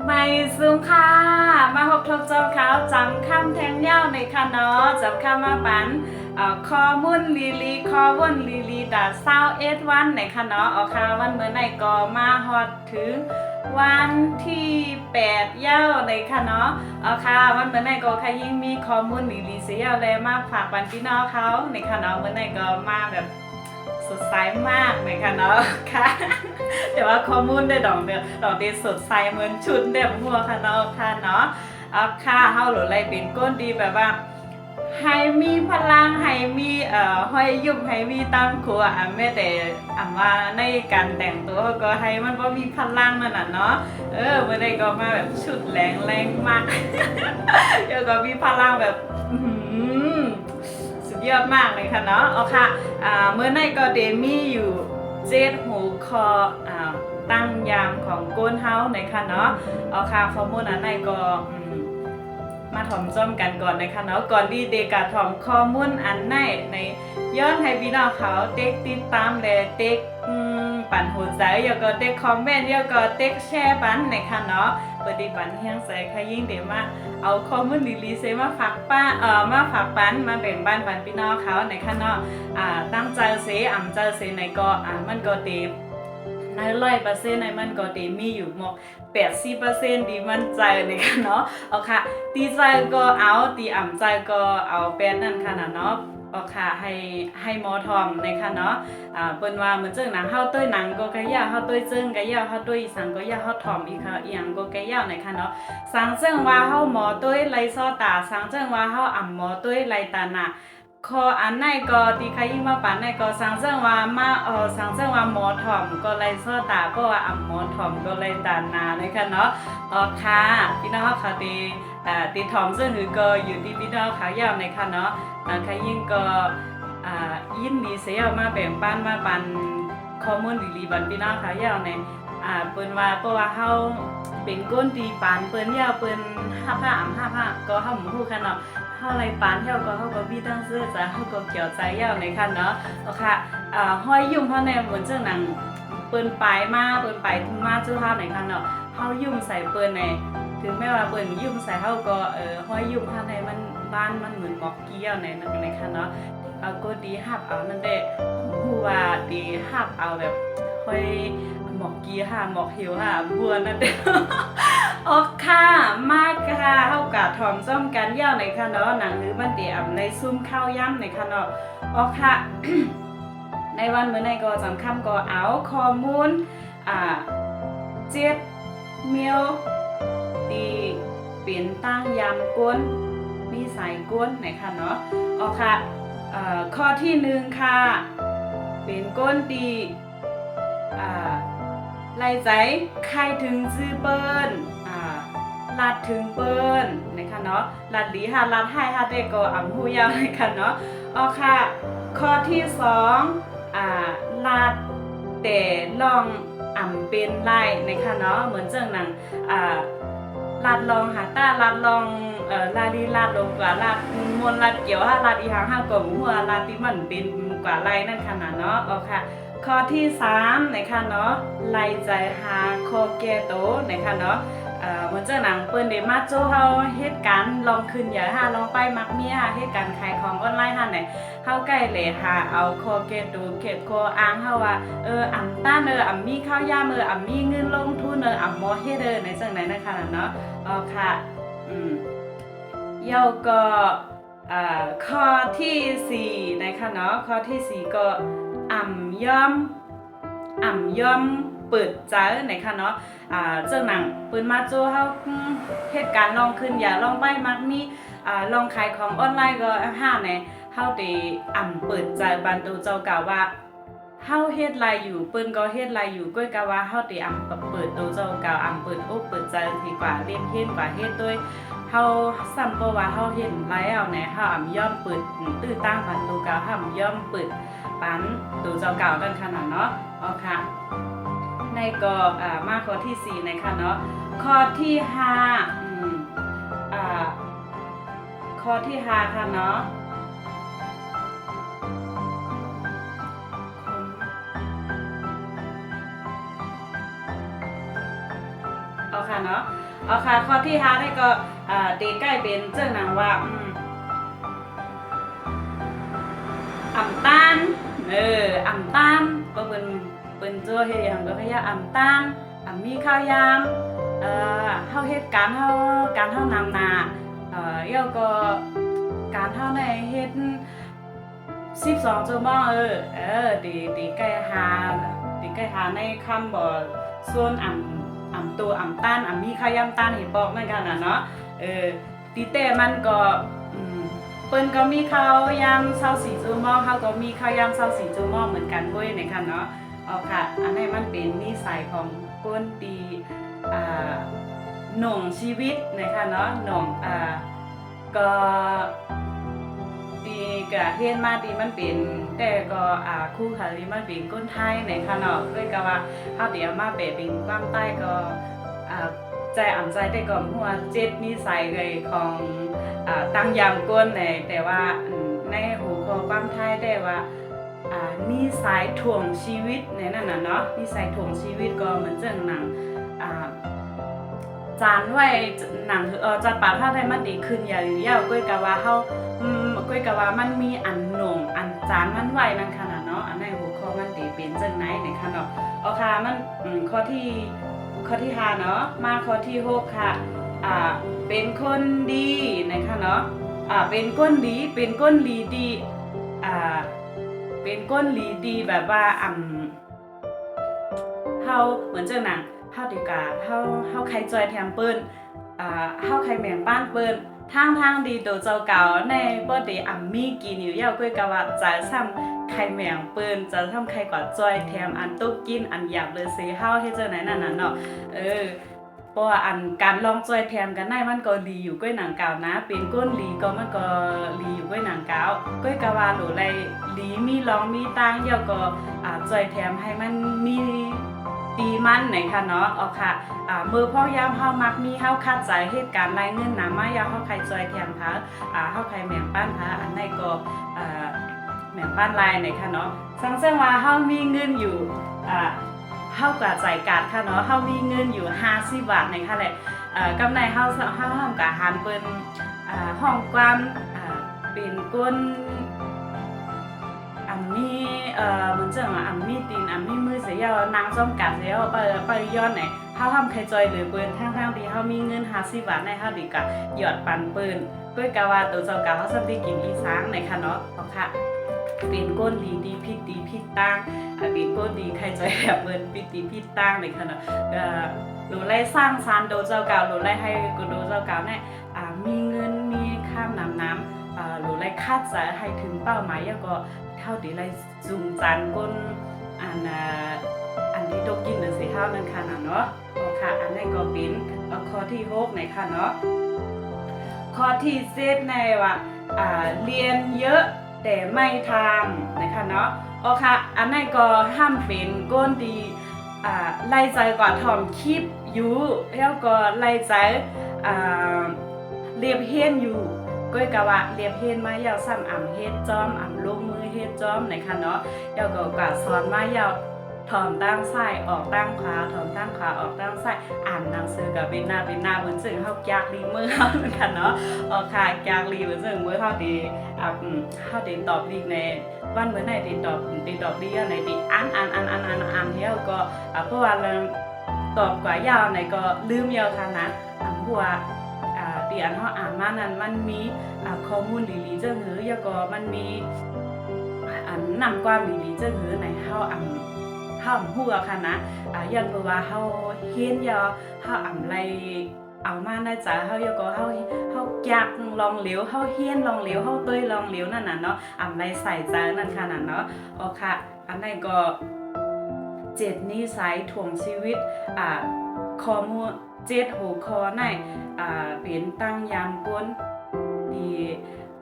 ไม่สูงค่ะมาพบทบทวนเขาจำคำแทงเย้าในค่ะเนาะจำคำมาปันคอมุ่นลีลีคอวุ่นลีลีดาเศร้าวันในค่ะเนาะเอาค่ะวันเมื่อไหนก็มาฮอดถึงวันที่8เย้าในค่ะเนาะเอาค่ะวันเมื่อไหนก็ค่ะยิ่งมีคอมุ่นลีลีเสียเลยมาฝากปันพี่น้องเขาในค่ะเนาะเมื่อไหนก็มาแบบสดใสมากในค่ะเนาะค่ะ แต่ว่าข้อมูลได้ดอกเดีสดใสเหมือนชุดเด็บหัวค่ะเนาะค่ะเนาะค่ะเฮาหรืออะไรเป็นก้นดีแบบว่าให้มีพลังให้มีห้อยยุ่มให้มีตั้งครัวแม้แต่ว่าในการแต่งตัวก็ให้มันบ่มีพลังนั่นน่ะเนาะเมื่อใดก็มาแบบชุดแรงมากเดี๋ยวก็มีพลังแบบสุดยอดมากเลยค่ะเนาะเอาค่ะเมื่อไหร่ก็เดมี่อยู่7 หูคอตั้งยามของก้นเฮาในค่ะเนาะเอาค่ะข้อมูลอันไหนก็มาถ่อมจ้อมกันก่อนนะคะเนาะก่อนดีเดกาถ่อมข้อมูลอันไหนในย้อนให้พี่น้องเขาเด็กติดตามและเด็กปั่นหัวใจแล้วก็เด็กคอมเมนต์แล้วก็เด็กแชร์ปันนะคะเนาะปฏิบัติเฮียงใส่ค่ะยิ่งเดี๋ยวมาเอาข้อมูลดีๆเซมาฝากมาฝากปันมาแบ่งปันพี่น้องเขาในค่ะเนาะตั้งใจเสใจเสในก็มันก็เต็มใน100%ในมันก็ดีมีอยู่หมอก80%ดีมั่นใจเลยค่ะเนาะเอาค่ะตีใจก็เอาตีใจก็เอาแป้นนั่นค่ะเนาะเอาค่ะให้หมอทอมในค่ะเนาะเปิ้นว่าเหมือนเจิ้งหนังเฮาต้วยหนังก็กะยาเฮาต้วยเจิ้งกะยาเฮาต้วยอีสังก็ยาเฮาทอมอีค่ะอีหยังก็กะยาในค่ะเนาะสังเจิ้งว่าเฮาหมอต้วยไลซอตาสังเจิ้งว่าเฮาหมอต้วยไลตานาคออันไหนก็ตีใครยิ่งมาปานไหนก็สังเจิ้งว่ามาสังเจิ้งว่าหมอถอมก็ไลซอตาก็ว่าหมอถอมก็ไลตานาเลยค่ะเนาะค่ะพี่น้องค่ะตีถอมซึ่งหือก็อยู่ที่พี่น้องขายาวในค่ะเนาะใครยิ่งก็ยินดีเสียมาแบ่งปันมาปันข้อมูลดีๆบันพี่น้องขายาวในเปิ้นว่าเพราะว่าเฮาเป็นก้นดีปานเปิ้นยาวเปิ้น5 ผ้าก็เฮาหมู่ฮู้ค่ะเนาะเฮาไรปานเฮาก็มีตั้งเสื้อจ้ะเฮาก็เกี่ยวใจยาวในค่ะเนาะค่ะห้อยยุ่มเฮาในเหมือนจังหนังเปิ้นไปมาจุเฮาในค่ะเนาะเฮายุ่มใส่เปิ้นในถึงแม้ว่าเปิ้นยุ่มใส่เฮาก็ห้อยยุ่มเฮาในมันบ้านมันเหมือนหมอกเกี้ยวในค่ะเนาะก็ดีฮับเอานั่นแหละฮู้ว่าดีฮับเอาแบบค่อยหมอกกี้หมอกหิวบัวนั่นเด้ออกค่ะมากค่ะเฮากะถ่อมซ่อมกันยาวในค่ะเนาะหนังหรือมันติในซุ่มข้าวย่ำในค่ะเนาะออกค่ะ ในวันมื้อในก็จำคำก็เอาข้อมูล7เมียวตีเป็นตั้งยำก้นมีสายก้นในค่ะเนาะออกค่ะข้อที่1ค่ะเป็นก้นตีไล่ใจใครถึงซื้อเปิ้นลัดถึงเปิ้นนะคะเนาะลัดดีลัดให้เด็กก็ฮู้ยาวนะคะเนาะค่ะข้อที่2ลัดแต่ลองเป็นไล่นะคะเนาะเหมือนเจังหนังลัดลองหาต้าลัดลองลาลีลัดลงกว่าลัดมวลลัดเกี่ยวลัดอีหางก็หัวลัดที่มันเป็นกว่าไล่นั่นค่ะเนาะค่ะข้อที่3นะคะเนาะไล่ใจหาโคเกโตนะคะเนาะเหมือนเจ้าหนังเปิ้นได้มาโจ้เฮาเฮ็ดการลองขึ้นอย่าลองไปมักมีเฮ็ดการขายของออนไลน์ไหนเฮาใกล้เลยเอาโคเกโตเก็บโคอ้างเฮาว่าต้านมีข้าวยามมีเงินลงทุนบ่เฮ็ดในจังไหนนะคะเนาะค่ะก็ข้อที่4นะคะเนาะข้อที่4ก็ย่อมเปิดใจนะคะเนาะเจ้าหนังปืนมาโจ้เฮาเหตุการณ์ลองขึ้นอย่าลองไปมักมีลองขายของออนไลน์ก็ในเฮาได้เปิดใจบันตูเจ้ากล่าวว่าเฮาเฮ็ดไรอยู่เปิ้นก็เฮ็ดไรอยู่ก้อยกะว่าเฮาได้เปิดตัวเจ้ากล่าวเปิดอกเปิดใจดีกว่าเล่นเฮ็ดกว่าเฮ็ดด้วยเฮาซ้ำบ่ว่าเฮาเฮ็ดไรเอาไหนเฮาย่อมเปิดตื้อตั้งบันตูกล่าวเฮาย่อมเปิดปันตัวเจ้ากล่าวกันขนาดเนาะค่ะในก็มาข้อที่4นะคะเนาะข้อที่5ข้อที่5ค่ะเนาะ ค่ะเนาะเอาค่ะข้อที่5นี่ก็ตีใกล้เป็นเจ้าหนังว่าอ่ำต้านอ่ำต้านก็เป็นตัวเฮ็ดหยังก็พยาอ่ำต้านมีข้าวยามเฮาเฮ็ดการเฮานำนาแล้วก็การเฮาในเฮ็ด12ชั่วโมงตีใกล้หาในคำบ่ส่วนตัวต้านมีข้าวยามต้านเห็นบอกนั่นกันน่ะเนาะตีแต่มันก็เปิ้นก็มีข้าวยาม24ชั่วโมงเฮาก็มีข้าวยาม24ชั่วโมงเหมือนกันเว้ยนะคะเนาะเอาค่ะอันนี้มันเป็นนิสัยของคนตีหน่งชีวิตนะคะเนาะหน่งก็ดีกะเฮียนมาดีมันเป็นแต่ก็คู่ค่ะที่มันเป็นคนไทยนะคะเนาะด้วยก็ว่าเฮาเดี๋ยวมาเป็นความใต้ก็ใจใจได้ก่อนหัว7นิสัยเลยของตั้งยามก้นแต่ว่าในหัวข้อความไทยได้ว่านิสัยถ่วงชีวิตในนั่นน่ะเนาะนิสัยถ่วงชีวิตก็เหมือนเรื่องหนังจานไว้หนังจัดปาถ้าได้มันดีขึ้นอย่าหรือยาวก้อยกะว่าเฮาก้อยกะว่ามันมีอันหน่งอันจานมันไว้นั่นค่ะเนาะอันในหัวข้อมันตีเป็นจังไหนค่ะเนาะเอาค่ะมันข้อที่5เนาะมาข้อที่6ค่ะเป็นคนดีนะคะเนาะเป็นก้นดีเป็นก้นลีดีเป็นก้นลีดีแบบว่าเฮาเหมือนเจ้าหนังเฮาดีกว่าเฮาใครจอยแถมเปิ้นเฮาใครแม่งบ้านเปิ้นทางดีโตเจ้าเก่าในบ่ได้มีกินอยู่ยาวก้อยกะว่าจะซ้ำใครแม่งเปิ้นจะทำใครกว่าจอยแถมอันตุกกินอันหยาบเลยสิเฮาเฮ็ดจังไหนนั่นน่ะเนาะเพราะว่าการลองจอยแถมกันได้มันก็ดีอยู่ก้อยหนังเก่านะเป็นก้นลีก็มันก็ลีอยู่ก้อยหนังเก่าก้อยกะว่าโหลไรลีมีลองมีตังเดี๋ยวก็จอยแถมให้มันมีดีมันไหนค่ะเนาะเอาค่ะมือพ่อยามเฮามักมีเฮาคัดใจเหตุการณ์รายเงินนะมายามเฮาใครจอยแถมค่ะเฮาใครแม่งปั้นค่ะอันไหนก็แม่งปั้นลายไหนค่ะเนาะซึ่งว่าเฮามีเงินอยู่เฮากะจ่ายการค่ะเนาะเฮามีเงินอยู่50 บาทในค่ะแหละกำไรเฮากะหารเปิ้นห้องความเป็นก้นมีเหมือนจังมีตีนมีมือเสียนางซ่อมกัดเสียไปย้อนไหนเฮาทำใครจอยหรือเปิ้นทางที่เฮามีเงิน50 บาทในเฮาดีกะหยอดปันเปิ้นก้อยกะว่าตัวเจ้ากะเฮาซ้ํที่กินอีสานในค่ะเนาะค่ะเป็นก้นดีผิดตั้งเป็นก้นดีใครจอยแบบเปิ้นผิดตั้งในค่ะเนาะหนูไล่สร้างซานโดเจ้าเก่าหนูไล่ให้กูโดเจ้าเก่าเนี่ยมีเงินมีข้ามน้ำหนูไล่คาดจะให้ถึงเป้าหมายแล้วก็เท่าที่ไล่จุงจานก้นอันที่ตกกินหรือสิเท่านั้นค่ะเนาะค่ะอันนี้ก็เป็นข้อที่6ในค่ะเนาะข้อที่7ในว่าเรียนเยอะแต่ไม่ทำนะคะเนาะค่ะอันนี้ก็ห้ามเป็นก้นดีไล่ใจกว่าถ่อมคลิปอยู่แล้วก็ไล่ใจเรียบเฮียนอยู่ก้อยกะว่าเรียบเฮียนมายาวซ้ำเฮ็ดจอมลงมือเฮ็ดจอมนะคะเนาะแล้วก็กะสอนมายาวถ่อมตั้งซ้ายออกตั้งขวาถ่อมตั้งขวาออกตั้งซ้ายอ่านหนังสือกับเป็นหน้าเหมือนซึ่งเฮาอยากรีมือเฮาเหมือนกันเนาะค่ะอยากรีเหมือนซึ่งมื้อเฮาดีเฮาได้ตอบรีในวันมื้อไหนได้ตอบดีอันไหนดีอ่านเฮียก็เพราะว่าตอบกว่ายาวไหนก็ลืมยาวค่ะนะเพราะว่าที่อันเฮาอ่านมานั้นมันมีข้อมูลดีๆจังหือแล้วก็มันมีนำความดีๆจังหือในเฮาฮู้ค่ะนะย้อนเพราะว่าเฮาเฮียนยอเฮาไรเอามานะจ๊ะเฮาแล้วก็เฮาอยากลองเหลวเฮาเฮียนลองเหลวเฮาเต้ยลองเหลวนั่นน่ะเนาะไรใส่ใจนั่นค่ะน่ะเนาะค่ะอันนั้นก็7นิสัยถ่วงชีวิตข้อมูล7หัวข้อในเป็นตั้งยามก้นดี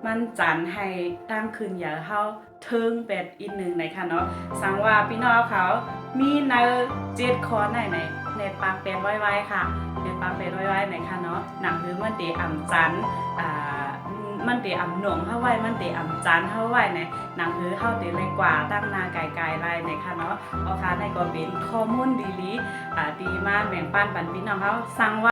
มันจันให้ตั้งคืนอย่าเฮาเทิงเป็ดอีกหนึ่งในค่ะเนาะสังว่าพี่น้องเขามีใน7ข้อในปากเป็นไว้ค่ะในปากเป็นไว้ในค่ะเนาะหนังคือมันตีจัน มันเตอำหน่วงเฮาไว้มันเตอำจานเฮาไว้ในหนังหือเฮาเตเลยกว่าตั้งนาไก่ๆไล่ในค่ะเนาะเอาค่ะในก็เป็นข้อมูลดีๆดีมาแบ่งปันพี่น้องเฮาสั่งว่า